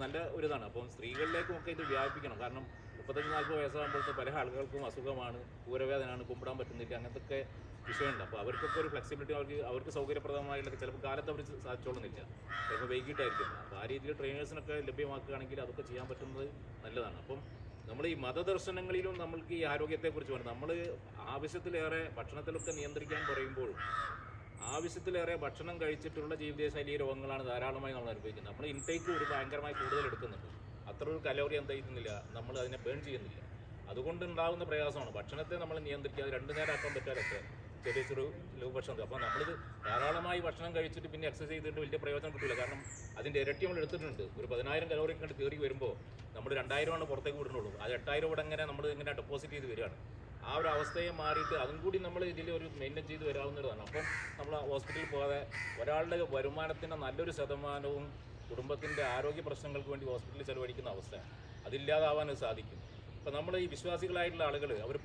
നല്ല ഒരു ഇതാണ്. അപ്പം സ്ത്രീകളിലേക്കുമൊക്കെ ഇത് വ്യാപിപ്പിക്കണം. കാരണം 35-40 വയസ്സാകുമ്പോഴത്തെ പല ആളുകൾക്കും അസുഖമാണ്, ഊരവേദനയാണ്, കുമ്പിടാൻ പറ്റുന്നില്ല, അങ്ങനത്തെ വിഷയമുണ്ട്. അപ്പോൾ അവർക്കൊക്കെ ഒരു ഫ്ലെക്സിബിലിറ്റി അവർക്ക് സൗകര്യപ്രദമായിട്ടുള്ള ചിലപ്പോൾ കാലത്ത് അവർ സാധിച്ചോളുന്നില്ല, ചിലപ്പോൾ വൈകിട്ടായിരിക്കും. അപ്പോൾ ആ രീതിയിൽ ട്രെയിനേഴ്സിനൊക്കെ ലഭ്യമാക്കുകയാണെങ്കിൽ അതൊക്കെ ചെയ്യാൻ പറ്റുന്നത് നല്ലതാണ്. അപ്പം നമ്മൾ ഈ മതദർശനങ്ങളിലും നമ്മൾക്ക് ഈ ആരോഗ്യത്തെക്കുറിച്ച് വേണം. നമ്മൾ ആവശ്യത്തിലേറെ ഭക്ഷണത്തിലൊക്കെ നിയന്ത്രിക്കാൻ പറയുമ്പോഴും ആവശ്യത്തിലേറെ ഭക്ഷണം കഴിച്ചിട്ടുള്ള ജീവിതശൈലി രോഗങ്ങളാണ് ധാരാളമായി നമ്മൾ അനുഭവിക്കുന്നത്. നമ്മൾ ഇൻടേക്ക് ഒരു ഭയങ്കരമായി കൂടുതൽ എടുക്കുന്നുണ്ട്, അത്ര ഒരു കലോറി എന്താ ചെയ്യുന്നില്ല, നമ്മൾ അതിനെ ബേൺ ചെയ്യുന്നില്ല. അതുകൊണ്ടുണ്ടാകുന്ന പ്രയാസമാണ്. ഭക്ഷണത്തെ നമ്മൾ നിയന്ത്രിക്കാതെ 2 നേരം ആക്കാൻ പറ്റാതൊക്കെ ചെറിയ ലഘുഭക്ഷണം. അപ്പോൾ നമ്മളിത് ധാരാളമായി ഭക്ഷണം കഴിച്ചിട്ട് പിന്നെ എക്സസൈസ് ചെയ്തിട്ട് വലിയ പ്രയോജനം കിട്ടില്ല. കാരണം അതിൻ്റെ ഇരട്ടി നമ്മൾ എടുത്തിട്ടുണ്ട്. ഒരു 10,000 കലോറി കണ്ട് കയറി വരുമ്പോൾ നമ്മൾ 2,000 പുറത്തേക്ക് വിടുന്നുള്ളൂ. അത് 8,000 കൂടെ എങ്ങനെ നമ്മൾ ഇങ്ങനെ ഡെപ്പോസിറ്റ് ചെയ്ത് വരികയാണ്. ആ ഒരു അവസ്ഥയെ മാറിയിട്ട് അതും കൂടി നമ്മൾ ഇതിൽ ഒരു മെയിൻറ്റെയിൻ ചെയ്ത് വരാവുന്നതാണ്. അപ്പം നമ്മൾ ഹോസ്പിറ്റലിൽ പോകാതെ ഒരാളുടെ വരുമാനത്തിൻ്റെ നല്ലൊരു ശതമാനവും കുടുംബത്തിൻ്റെ ആരോഗ്യ പ്രശ്നങ്ങൾക്ക് വേണ്ടി ഹോസ്പിറ്റലിൽ ചെലവഴിക്കുന്ന അവസ്ഥയാണ്. അതില്ലാതാവാൻ സാധിക്കും. ഇപ്പം നമ്മൾ ഈ വിശ്വാസികളായിട്ടുള്ള ആളുകൾ അവർ